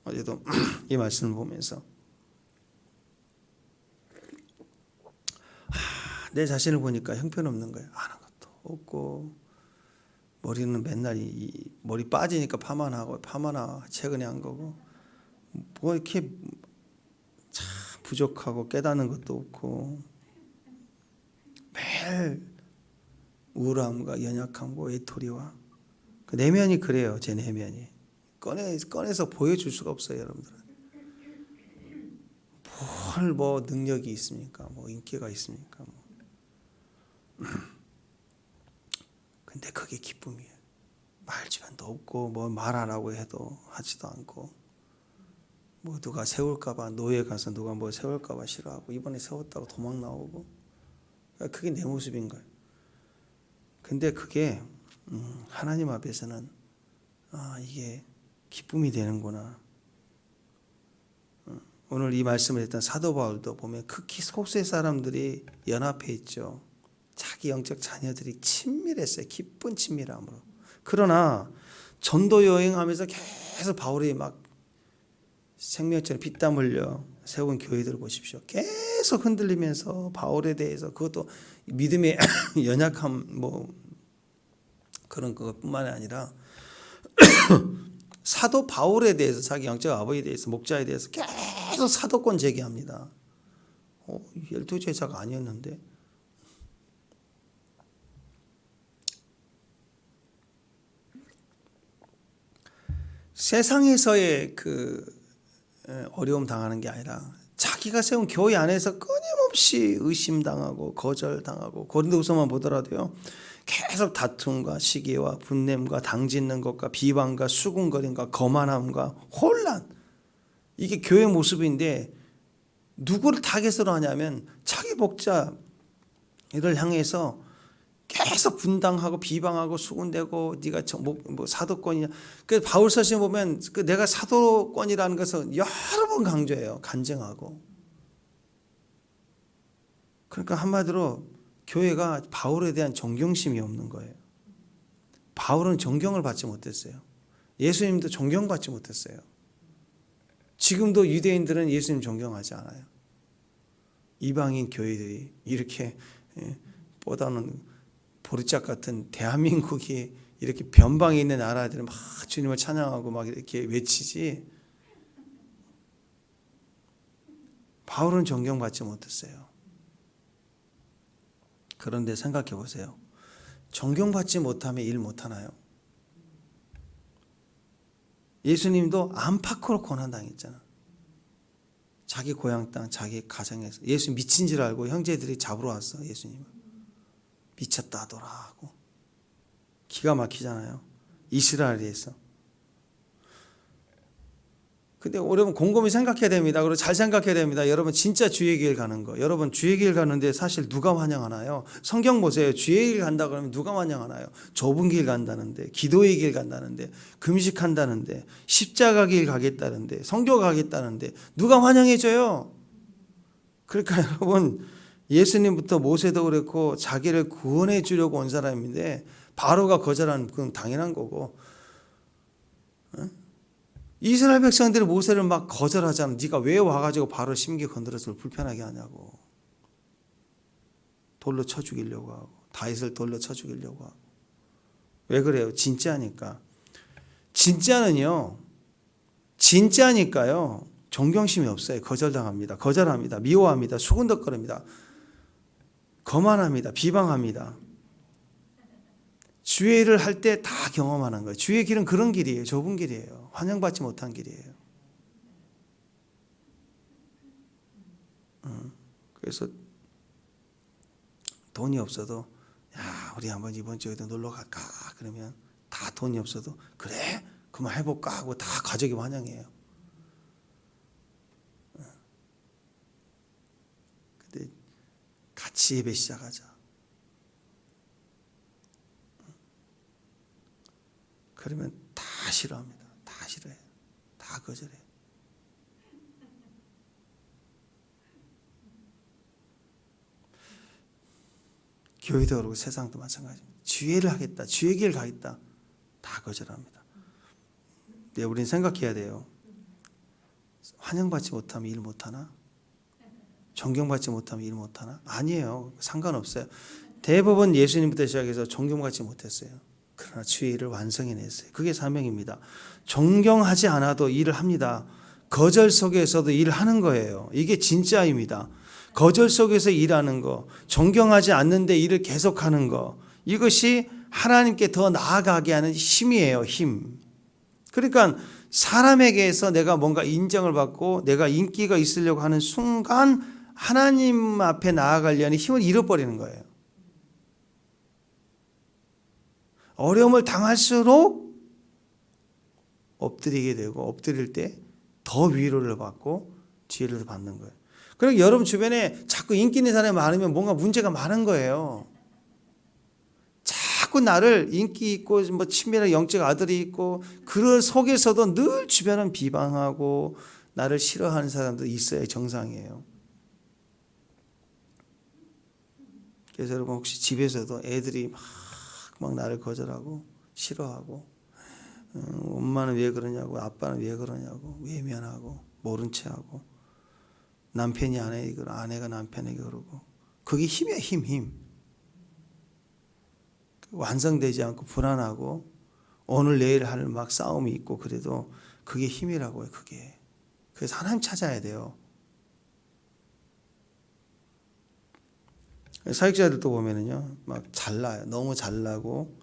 어제도 이 말씀을 보면서 내 자신을 보니까 형편없는 거예요. 아는 것도 없고 머리는 맨날 머리 빠지니까 파마나 최근에 한 거고 뭐 이렇게 참 부족하고 깨닫는 것도 없고 매일 우울함과 연약함과 외톨이와 그 내면이 그래요. 제 내면이 꺼내서 보여줄 수가 없어요, 여러분들은. 뭘 뭐 능력이 있습니까? 뭐 인기가 있습니까? 근데 그게 기쁨이에요. 말 주변도 없고 뭐 말하라고 해도 하지도 않고 뭐 누가 세울까봐 노예 가서 누가 뭐 세울까봐 싫어하고 이번에 세웠다고 도망 나오고 그게 내 모습인 거예요. 근데 그게 하나님 앞에서는 이게 기쁨이 되는구나. 오늘 이 말씀을 했던 사도 바울도 보면 극히 소수의 사람들이 연합해 있죠. 자기 영적 자녀들이 친밀했어요. 기쁜 친밀함으로. 그러나 전도 여행하면서 계속 바울이 막 생명처럼 피땀 흘려 세운 교회들을 보십시오. 계속 흔들리면서 바울에 대해서 그것도 믿음의 연약함 뭐 그런 것뿐만 아니라 사도 바울에 대해서 자기 영적 아버지에 대해서 목자에 대해서 계속 사도권 제기합니다. 12제자가 아니었는데 세상에서의 그 어려움 당하는 게 아니라 자기가 세운 교회 안에서 끊임없이 의심당하고 거절당하고 고린도후서만 보더라도요. 계속 다툼과 시기와 분냄과 당짓는 것과 비방과 수군거림과 거만함과 혼란 이게 교회 모습인데 누구를 타겟으로 하냐면 자기 목자를 향해서 계속 분당하고 비방하고 수군대고 네가 뭐 사도권이냐. 그 바울 서신 보면 그 내가 사도권이라는 것을 여러 번 강조해요. 간증하고. 그러니까 한마디로 교회가 바울에 대한 존경심이 없는 거예요. 바울은 존경을 받지 못했어요. 예수님도 존경받지 못했어요. 지금도 유대인들은 예수님 존경하지 않아요. 이방인 교회들이 이렇게 보다는 보리짝 같은 대한민국이 이렇게 변방에 있는 나라들은 막 주님을 찬양하고 막 이렇게 외치지. 바울은 존경받지 못했어요. 그런데 생각해 보세요. 존경받지 못하면 일 못하나요? 예수님도 안팎으로 고난당했잖아. 자기 고향 땅, 자기 가정에서. 예수 미친 줄 알고 형제들이 잡으러 왔어. 예수님을. 미쳤다 하더라 하고. 기가 막히잖아요. 이스라엘에서. 근데 여러분 곰곰이 생각해야 됩니다. 그리고 잘 생각해야 됩니다. 여러분 진짜 주의 길 가는 거. 여러분 주의 길 가는데 사실 누가 환영하나요? 성경 보세요. 주의 길 간다 그러면 누가 환영하나요? 좁은 길 간다는데, 기도의 길 간다는데, 금식한다는데, 십자가 길 가겠다는데, 성교 가겠다는데 누가 환영해줘요? 그러니까 여러분 예수님부터 모세도 그랬고 자기를 구원해 주려고 온 사람인데 바로가 거절하는 건 당연한 거고, 이스라엘 백성들이 모세를 막 거절하잖아. 네가 왜 와가지고 바로 심기 건드려서 불편하게 하냐고. 돌로 쳐 죽이려고 하고, 다윗을 돌로 쳐 죽이려고 하고. 왜 그래요? 진짜니까. 진짜니까요. 존경심이 없어요. 거절합니다. 미워합니다. 수군덕거립니다. 거만합니다. 비방합니다. 주의 일을 할 때 다 경험하는 거예요. 주의 길은 그런 길이에요. 좁은 길이에요. 환영받지 못한 길이에요. 그래서 돈이 없어도 야, 우리 한번 이번 주에도 놀러 갈까? 그러면 다 돈이 없어도 그래? 그만 해볼까? 하고 다 가족이 환영해요. 근데 같이 예배 시작하자. 그러면 다 싫어합니다. 다 싫어해요. 다 거절해요. 교회도 그렇고 세상도 마찬가지입니다. 주의 일을 하겠다. 주의 길 가겠다. 다 거절합니다. 근데 우리는 생각해야 돼요. 환영받지 못하면 일 못하나? 존경받지 못하면 일 못하나? 아니에요. 상관없어요. 대부분 예수님부터 시작해서 존경받지 못했어요. 그러나 주의 일을 완성해냈어요. 그게 사명입니다. 존경하지 않아도 일을 합니다. 거절 속에서도 일을 하는 거예요. 이게 진짜입니다. 거절 속에서 일하는 거, 존경하지 않는데 일을 계속하는 거, 이것이 하나님께 더 나아가게 하는 힘이에요. 힘. 그러니까 사람에게서 내가 뭔가 인정을 받고 내가 인기가 있으려고 하는 순간 하나님 앞에 나아가려는 힘을 잃어버리는 거예요. 어려움을 당할수록 엎드리게 되고, 엎드릴 때 더 위로를 받고 지혜를 받는 거예요. 그리고 여러분 주변에 자꾸 인기 있는 사람이 많으면 뭔가 문제가 많은 거예요. 자꾸 나를 인기 있고 뭐 친밀한 영적 아들이 있고, 그런 속에서도 늘 주변은 비방하고 나를 싫어하는 사람도 있어야 정상이에요. 그래서 여러분 혹시 집에서도 애들이 막 나를 거절하고 싫어하고, 엄마는 왜 그러냐고, 아빠는 왜 그러냐고, 외면하고 모른 체하고, 남편이 아내에게, 아내가 남편에게 그러고, 그게 힘이야. 힘. 완성되지 않고 불안하고 오늘 내일 할 막 싸움이 있고, 그래도 그게 힘이라고요. 그게. 그래서 하나님 찾아야 돼요. 사역자들도 보면은요, 막 잘나요. 너무 잘나고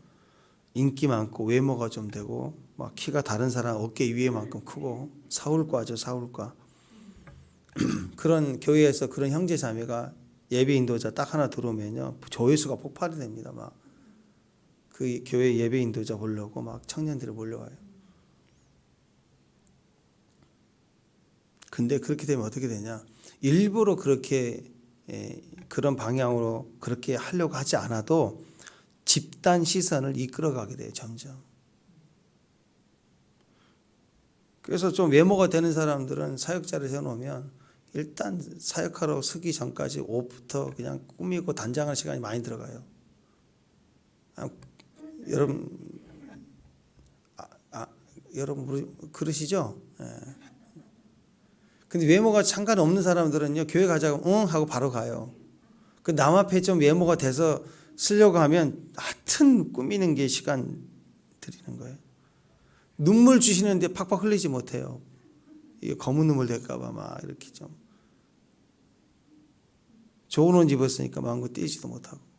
인기 많고 외모가 좀 되고 막 키가 다른 사람 어깨 위에만큼 크고, 사울과죠. 사울과. 그런 교회에서 그런 형제 자매가 예배 인도자 딱 하나 들어오면요, 조회수가 폭발이 됩니다. 막 그 교회 예배 인도자 보려고 막 청년들이 몰려와요. 근데 그렇게 되면 어떻게 되냐? 일부러 그렇게 그런 방향으로 그렇게 하려고 하지 않아도 집단 시선을 이끌어가게 돼요. 점점. 그래서 좀 외모가 되는 사람들은 사역자를 세워놓으면 일단 사역하러 서기 전까지 옷부터 그냥 꾸미고 단장할 시간이 많이 들어가요. 여러분 그러시죠? 예. 근데 외모가 상관없는 사람들은요, 교회 가자고 응 하고 바로 가요. 그 남 앞에 좀 외모가 돼서 쓰려고 하면 하여튼 꾸미는 게 시간 들이는 거예요. 눈물 주시는데 팍팍 흘리지 못해요. 이게 검은 눈물 될까봐 막 이렇게 좀. 좋은 옷 입었으니까 마음껏 뛰지도 못하고.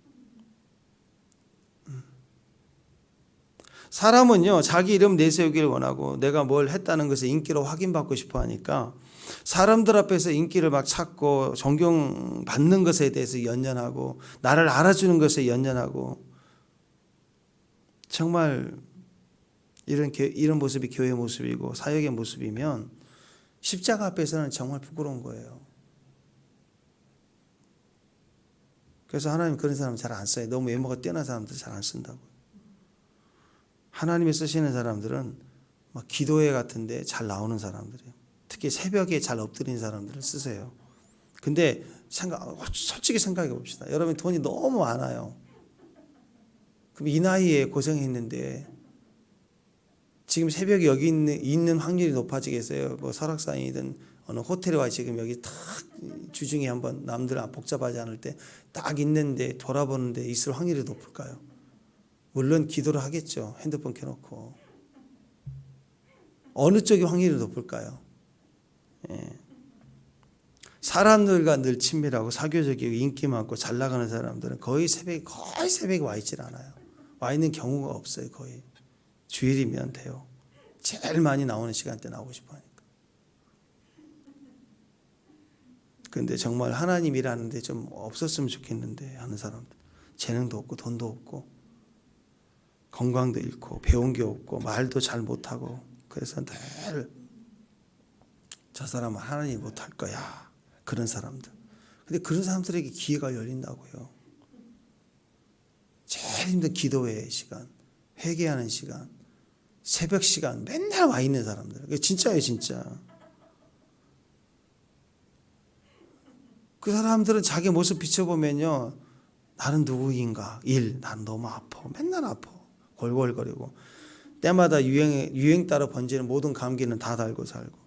사람은요, 자기 이름 내세우기를 원하고 내가 뭘 했다는 것을 인기로 확인받고 싶어 하니까 사람들 앞에서 인기를 막 찾고 존경받는 것에 대해서 연연하고 나를 알아주는 것에 연연하고, 정말 이런 모습이 교회의 모습이고 사역의 모습이면 십자가 앞에서는 정말 부끄러운 거예요. 그래서 하나님 그런 사람 잘 안 써요. 너무 외모가 뛰어난 사람들 잘 안 쓴다고. 하나님이 쓰시는 사람들은 막 기도회 같은데 잘 나오는 사람들이에요. 특히 새벽에 잘 엎드린 사람들을 쓰세요. 근데 솔직히 생각해 봅시다. 여러분 돈이 너무 많아요. 그럼 이 나이에 고생했는데 지금 새벽에 여기 있는 확률이 높아지겠어요? 뭐 설악산이든 어느 호텔에 와 지금 여기 탁 주중에 한번 남들 복잡하지 않을 때 딱 있는데 돌아보는데 있을 확률이 높을까요? 물론 기도를 하겠죠. 핸드폰 켜놓고. 어느 쪽이 확률이 높을까요? 예. 사람들과 늘 친밀하고 사교적이고 인기 많고 잘 나가는 사람들은 거의 새벽에 와 있질 않아요. 와 있는 경우가 없어요. 거의 주일이면 돼요. 제일 많이 나오는 시간대 나오고 싶어 하니까. 근데 정말 하나님 일하는데 좀 없었으면 좋겠는데 하는 사람들, 재능도 없고 돈도 없고 건강도 잃고 배운 게 없고 말도 잘 못하고, 그래서 늘 저 사람은 하나님 못할 거야, 그런 사람들. 근데 그런 사람들에게 기회가 열린다고요. 제일 힘든 기도의 시간, 회개하는 시간, 새벽 시간 맨날 와 있는 사람들. 진짜예요, 진짜. 그 사람들은 자기 모습 비춰보면요, 나는 누구인가, 난 너무 아파, 맨날 아파, 골골거리고 때마다 유행 따라 번지는 모든 감기는 다 달고 살고,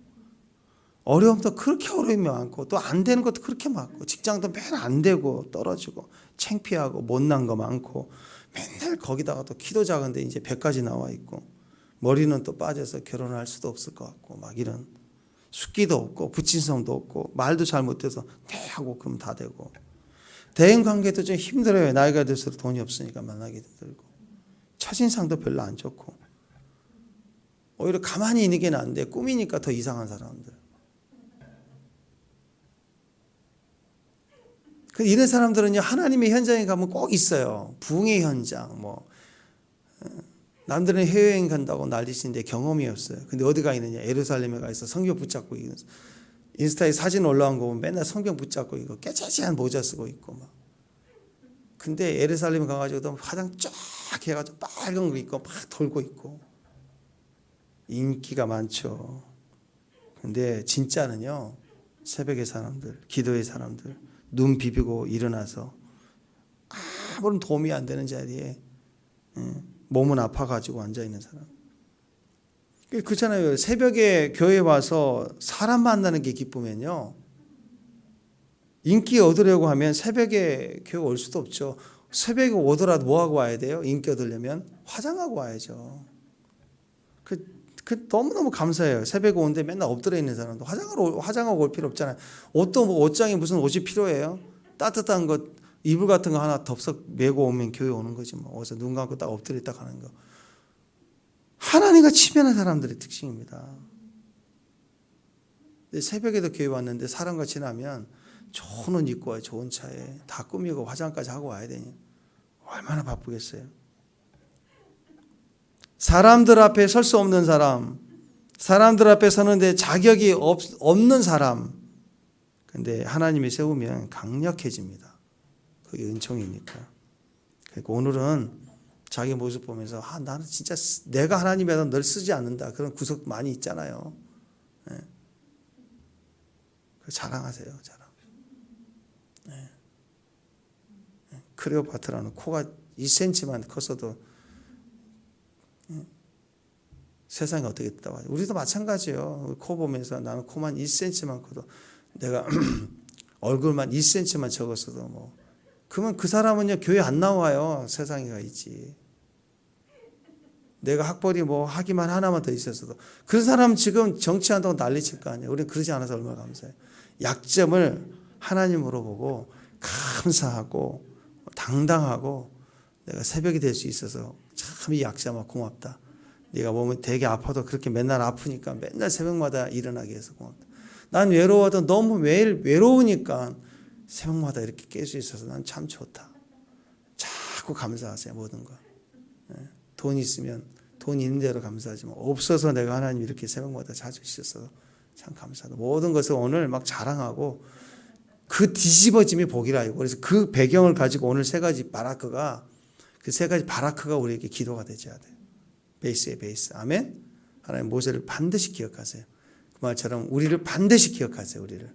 어려움도 그렇게 어려움이 많고 또 안 되는 것도 그렇게 많고, 직장도 맨 안 되고 떨어지고 창피하고 못난 거 많고, 맨날 거기다가 또 키도 작은데 이제 100까지 나와 있고, 머리는 또 빠져서 결혼을 할 수도 없을 것 같고, 막 이런 숙기도 없고 부친성도 없고 말도 잘 못해서 네 하고 그러면 다 되고, 대인관계도 좀 힘들어요. 나이가 들수록 돈이 없으니까 만나기 힘들고, 첫인상도 별로 안 좋고, 오히려 가만히 있는 게 나은데 꾸미니까 더 이상한 사람들. 이런 사람들은요, 하나님의 현장에 가면 꼭 있어요. 부흥의 현장, 뭐 남들은 해외여행 간다고 난리치는데 경험이 없어요. 근데 어디 가 있느냐? 예루살렘에 가 있어 성경 붙잡고 있는, 인스타에 사진 올라온 거 보면 맨날 성경 붙잡고 있고 깨짜지한 모자 쓰고 있고 막. 근데 예루살렘에 가가지고도 화장 쫙 해가지고 빨간 거 입고 막 돌고 있고 인기가 많죠. 근데 진짜는요, 새벽의 사람들, 기도의 사람들, 눈 비비고 일어나서 아무런 도움이 안 되는 자리에 몸은 아파가지고 앉아있는 사람. 그렇잖아요. 새벽에 교회 와서 사람 만나는 게 기쁘면요, 인기 얻으려고 하면 새벽에 교회 올 수도 없죠. 새벽에 오더라도 뭐하고 와야 돼요? 인기 얻으려면 화장하고 와야죠. 너무너무 감사해요. 새벽에 오는데 맨날 엎드려 있는 사람도 화장하고 올 필요 없잖아요. 옷도 뭐 옷장에 무슨 옷이 필요해요? 따뜻한 것, 이불 같은 거 하나 덥석 메고 오면 교회 오는 거지 뭐. 어디서 눈 감고 딱 엎드려 있다 가는 거. 하나님과 친밀한 사람들의 특징입니다. 새벽에도 교회 왔는데 사람과 지나면 좋은 옷 입고 와요. 좋은 차에 다 꾸미고 화장까지 하고 와야 되니 얼마나 바쁘겠어요. 사람들 앞에 설 수 없는 사람, 사람들 앞에 서는데 자격이 없는 사람, 근데 하나님이 세우면 강력해집니다. 그게 은총이니까. 그러니까 오늘은 자기 모습 보면서 나는 진짜 내가 하나님이라도 널 쓰지 않는다, 그런 구석 많이 있잖아요. 네. 자랑하세요, 자랑. 네. 클레오파트라는 코가 2cm만 컸어도 세상이 어떻게 됐다고 하죠. 우리도 마찬가지예요. 코 보면서 나는 코만 1cm만 커도, 내가 얼굴만 1cm만 적었어도 뭐, 그러면 그 사람은요 교회 안 나와요. 세상에 가 있지. 내가 학벌이 뭐 학위만 하나만 더 있었어도, 그 사람은 지금 정치한다고 난리칠 거 아니에요. 우리는 그러지 않아서 얼마나 감사해요. 약점을 하나님으로 보고 감사하고 당당하고, 내가 새벽이 될 수 있어서 참 이 약점아 고맙다. 네가 몸이 되게 아파도 그렇게 맨날 아프니까 맨날 새벽마다 일어나게 해서 고맙다. 난 외로워도 너무 매일 외로우니까 새벽마다 이렇게 깰 수 있어서 난 참 좋다. 자꾸 감사하세요. 모든 거. 돈 있으면 돈 있는 대로 감사하지만, 없어서 내가 하나님 이렇게 새벽마다 자주 있어서 참 감사하다. 모든 것을 오늘 막 자랑하고, 그 뒤집어짐이 복이라. 그래서 그 배경을 가지고 오늘 세 가지 바라크가 우리에게 기도가 되어야 돼요. 베이스의 베이스. 아멘. 하나님 모세를 반드시 기억하세요. 그 말처럼 우리를 반드시 기억하세요. 우리를.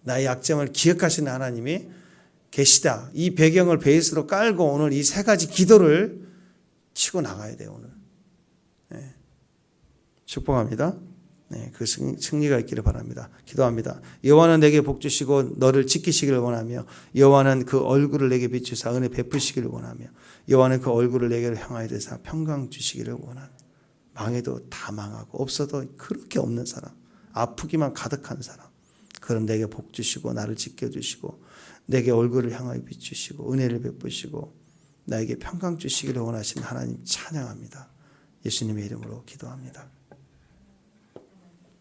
나의 약점을 기억하시는 하나님이 계시다. 이 배경을 베이스로 깔고 오늘 이 세 가지 기도를 치고 나가야 돼요. 오늘. 네. 축복합니다. 네, 그 승리가 있기를 바랍니다. 기도합니다. 여호와는 내게 복 주시고 너를 지키시기를 원하며 여호와는 그 얼굴을 내게 비추사 은혜 베푸시기를 원하며 여호와는 그 얼굴을 내게로 향하여 되사 평강 주시기를 원하며 망해도 다 망하고 없어도 그렇게 없는 사람, 아프기만 가득한 사람, 그럼 내게 복 주시고 나를 지켜주시고 내게 얼굴을 향하여 비추시고 은혜를 베푸시고 나에게 평강 주시기를 원하시는 하나님 찬양합니다. 예수님의 이름으로 기도합니다.